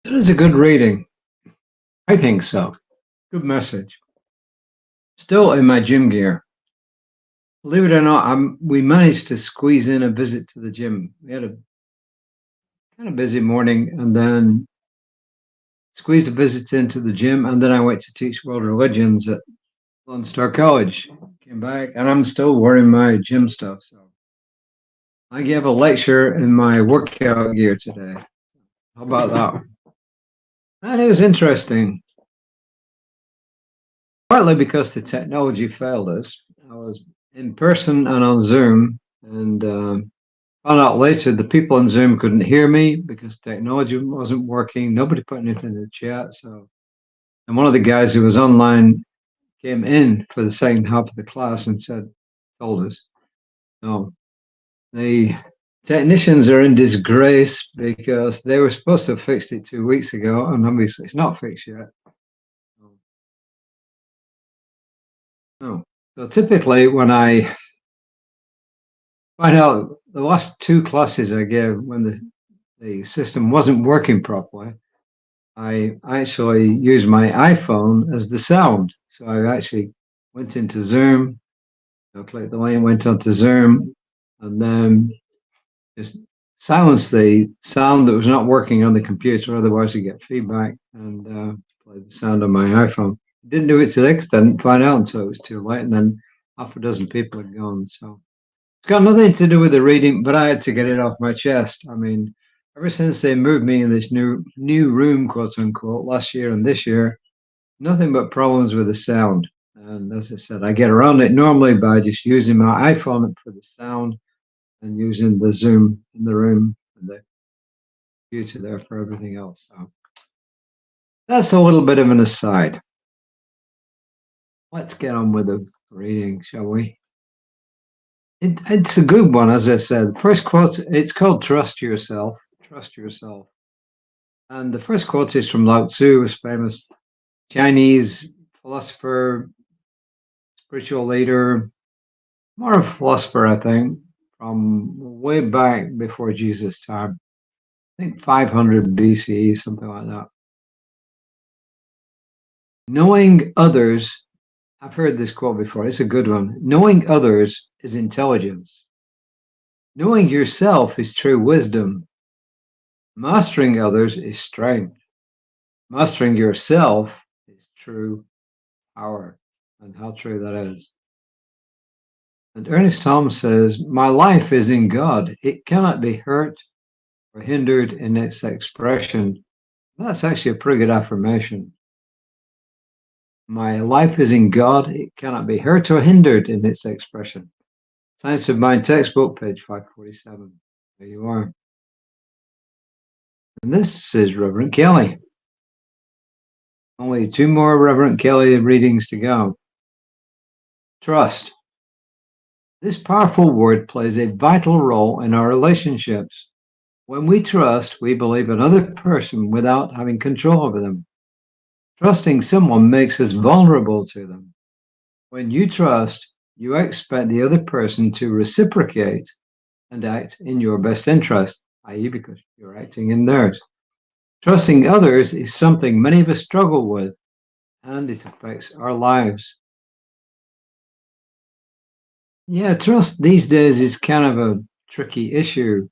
It is a good reading. I think so. Good message. Still in my gym gear. Believe it or not, we managed to squeeze in a visit to the gym. We had a kind of busy morning and then squeezed a visit into the gym. And then I went to teach world religions at Lone Star College. Came back and I'm still wearing my gym stuff. So I gave a lecture in my workout gear today. How about that? And it was interesting, partly because the technology failed us. I was in person and on Zoom, and found out later the people on Zoom couldn't hear me because technology wasn't working. Nobody put anything in the chat. So, and one of the guys who was online came in for the second half of the class and told us, no, the technicians are in disgrace because they were supposed to have fixed it 2 weeks ago, and obviously it's not fixed yet. No. So typically when I find out the last two classes I gave when the system wasn't working properly, I actually used my iPhone as the sound. So I actually went into Zoom, clicked the link, went onto Zoom, and then just silenced the sound that was not working on the computer. Otherwise, you get feedback, and played the sound on my iPhone. Didn't do it today because I didn't find out until it was too late, and then half a dozen people had gone. So it's got nothing to do with the reading, but I had to get it off my chest. I mean, ever since they moved me in this new room, quote unquote, last year and this year, nothing but problems with the sound. And as I said, I get around it normally by just using my iPhone for the sound and using the Zoom in the room and the computer there for everything else. So that's a little bit of an aside. Let's get on with the reading, shall we? It's a good one, as I said. First quote, it's called Trust Yourself. Trust Yourself. And the first quote is from Lao Tzu, who's famous Chinese philosopher, spiritual leader, more a philosopher, I think, from way back before Jesus' time. I think 500 BCE, something like that. Knowing others, I've heard this quote before, it's a good one. Knowing others is intelligence. Knowing yourself is true wisdom. Mastering others is strength. Mastering yourself is true power. And how true that is. And Ernest Holmes says, my life is in God. It cannot be hurt or hindered in its expression. That's actually a pretty good affirmation. My life is in God. It cannot be hurt or hindered in its expression. Science of Mind textbook, page 547. There you are. And this is Reverend Kelly. Only two more Reverend Kelly readings to go. Trust. This powerful word plays a vital role in our relationships. When we trust, we believe another person without having control over them. Trusting someone makes us vulnerable to them. When you trust, you expect the other person to reciprocate and act in your best interest, i.e., because you're acting in theirs. Trusting others is something many of us struggle with, and it affects our lives. Yeah, trust these days is kind of a tricky issue.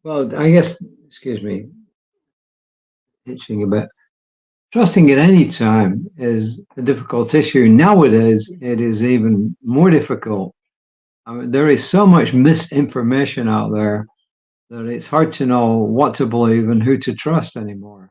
Well, I guess, excuse me, itching a bit. Trusting at any time is a difficult issue. Nowadays, it is even more difficult. I mean, there is so much misinformation out there that it's hard to know what to believe and who to trust anymore.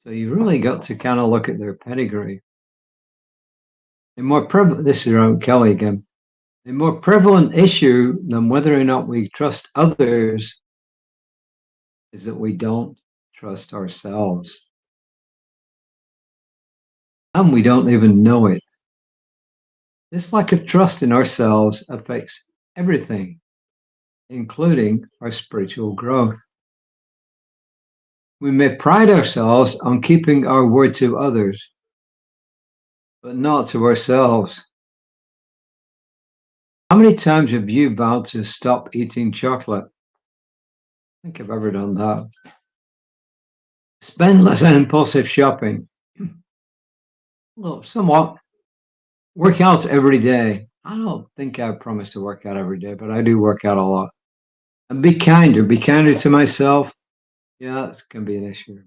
So you really got to kind of look at their pedigree. This is Rev Kelly again. A more prevalent issue than whether or not we trust others is that we don't trust ourselves. And we don't even know it. This lack of trust in ourselves affects everything, including our spiritual growth. We may pride ourselves on keeping our word to others, but not to ourselves. How many times have you vowed to stop eating chocolate? I think I've ever done that. Spend less on impulsive shopping. Well, somewhat. Work out every day. I don't think I promise to work out every day, but I do work out a lot. And be kinder. Be kinder to myself. Yeah, that's going to be an issue.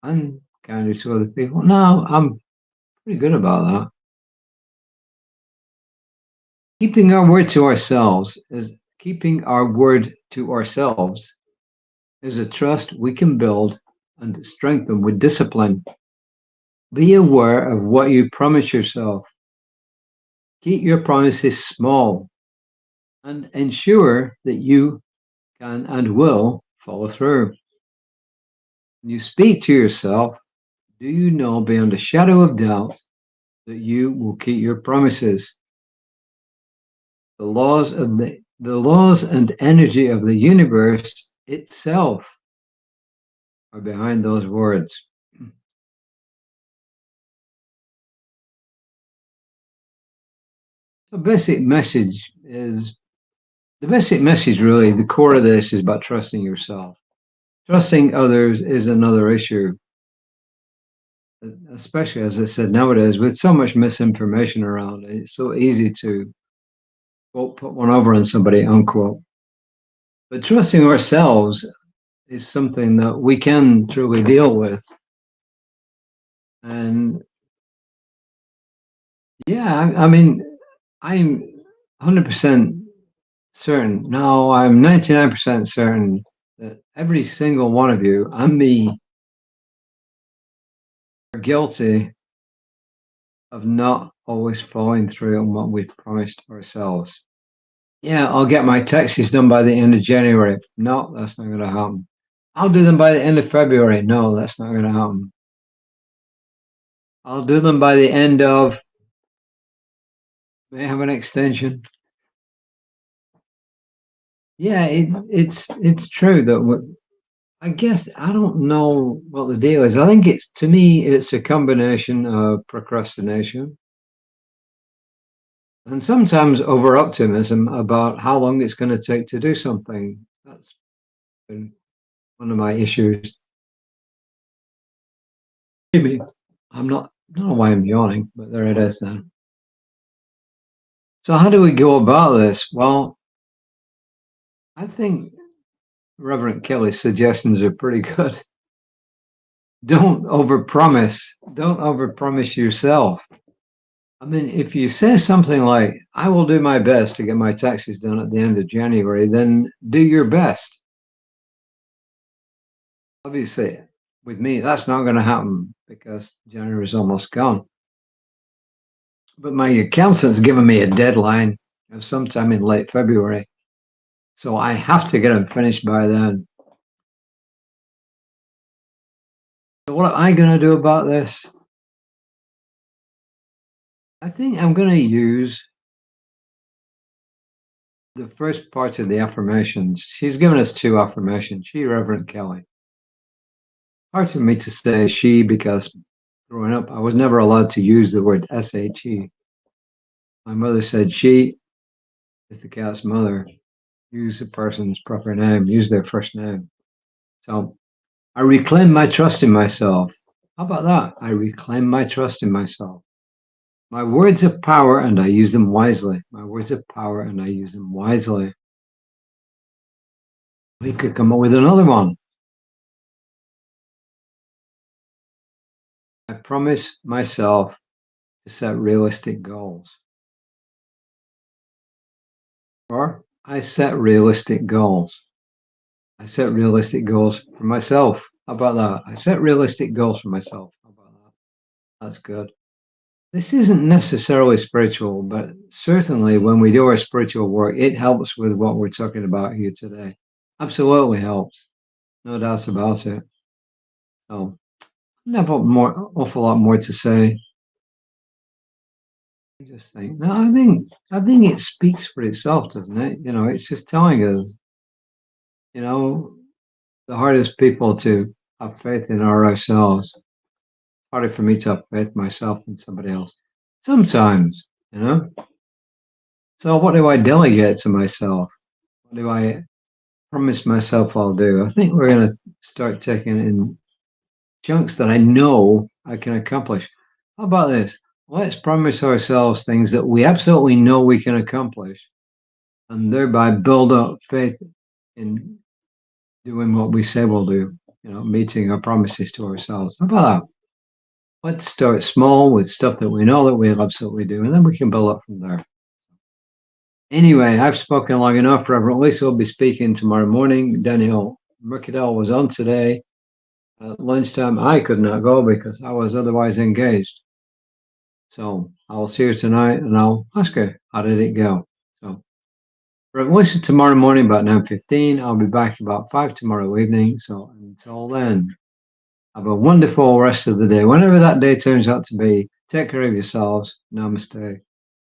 I'm kinder to other people. No, I'm pretty good about that. Keeping our word to ourselves is keeping our word to ourselves is a trust we can build and strengthen with discipline. Be aware of what you promise yourself. Keep your promises small and ensure that you can and will follow through. When you speak to yourself, do you know beyond a shadow of doubt that you will keep your promises? The laws and energy of the universe itself are behind those words. The basic message is the basic message really, the core of this is about trusting yourself. Trusting others is another issue, especially as I said nowadays, with so much misinformation around, it's so easy to quote, put one over on somebody, unquote. But trusting ourselves is something that we can truly deal with. And yeah, I mean, I'm 100% certain. No, I'm 99% certain that every single one of you and me are guilty of not always following through on what we've promised ourselves. Yeah, I'll get my taxes done by the end of January. No, that's not going to happen. I'll do them by the end of February. No, that's not going to happen. I'll do them by the end of. May I have an extension? Yeah, it's true that I guess I don't know what the deal is. I think it's to me it's a combination of procrastination and sometimes over optimism about how long it's going to take to do something. That's been one of my issues. Maybe I'm not. I don't know why I'm yawning, but there it is then. So how do we go about this? Well, I think Reverend Kelly's suggestions are pretty good. Don't overpromise. Don't overpromise yourself. I mean, if you say something like, I will do my best to get my taxes done at the end of January, then do your best. Obviously, with me, that's not going to happen because January is almost gone. But my accountant's given me a deadline of sometime in late February. So I have to get them finished by then. So what am I going to do about this? I think I'm going to use the first parts of the affirmations. She's given us two affirmations. She, Reverend Kelly. Hard for me to say she because growing up, I was never allowed to use the word SHE. My mother said she is the cat's mother. Use the person's proper name, use their first name. So I reclaim my trust in myself. How about that? I reclaim my trust in myself. My words have power and I use them wisely. My words have power and I use them wisely. We could come up with another one. I promise myself to set realistic goals. Or I set realistic goals. I set realistic goals for myself. How about that? I set realistic goals for myself. How about that? That's good. This isn't necessarily spiritual, but certainly when we do our spiritual work, it helps with what we're talking about here today. Absolutely helps. No doubts about it. So I have awful lot more to say. I just think, no, I think it speaks for itself, doesn't it? You know, it's just telling us, you know, the hardest people to have faith in are ourselves. Harder for me to have faith myself than somebody else. Sometimes, you know. So what do I delegate to myself? What do I promise myself I'll do? I think we're going to start taking it in chunks that I know I can accomplish. How about this? Let's promise ourselves things that we absolutely know we can accomplish and thereby build up faith in doing what we say we'll do, meeting our promises to ourselves. How about that? Let's start small with stuff that we know that we'll absolutely do, and then we can build up from there. Anyway, I've spoken long enough. Reverend Lisa will be speaking tomorrow morning. Daniel Mercadal was on today. At lunchtime, I could not go because I was otherwise engaged. So I will see her tonight and I'll ask her, how did it go? So Reverend Lisa tomorrow morning about 9:15. I'll be back about 5 tomorrow evening. So until then, have a wonderful rest of the day. Whenever that day turns out to be, take care of yourselves. Namaste.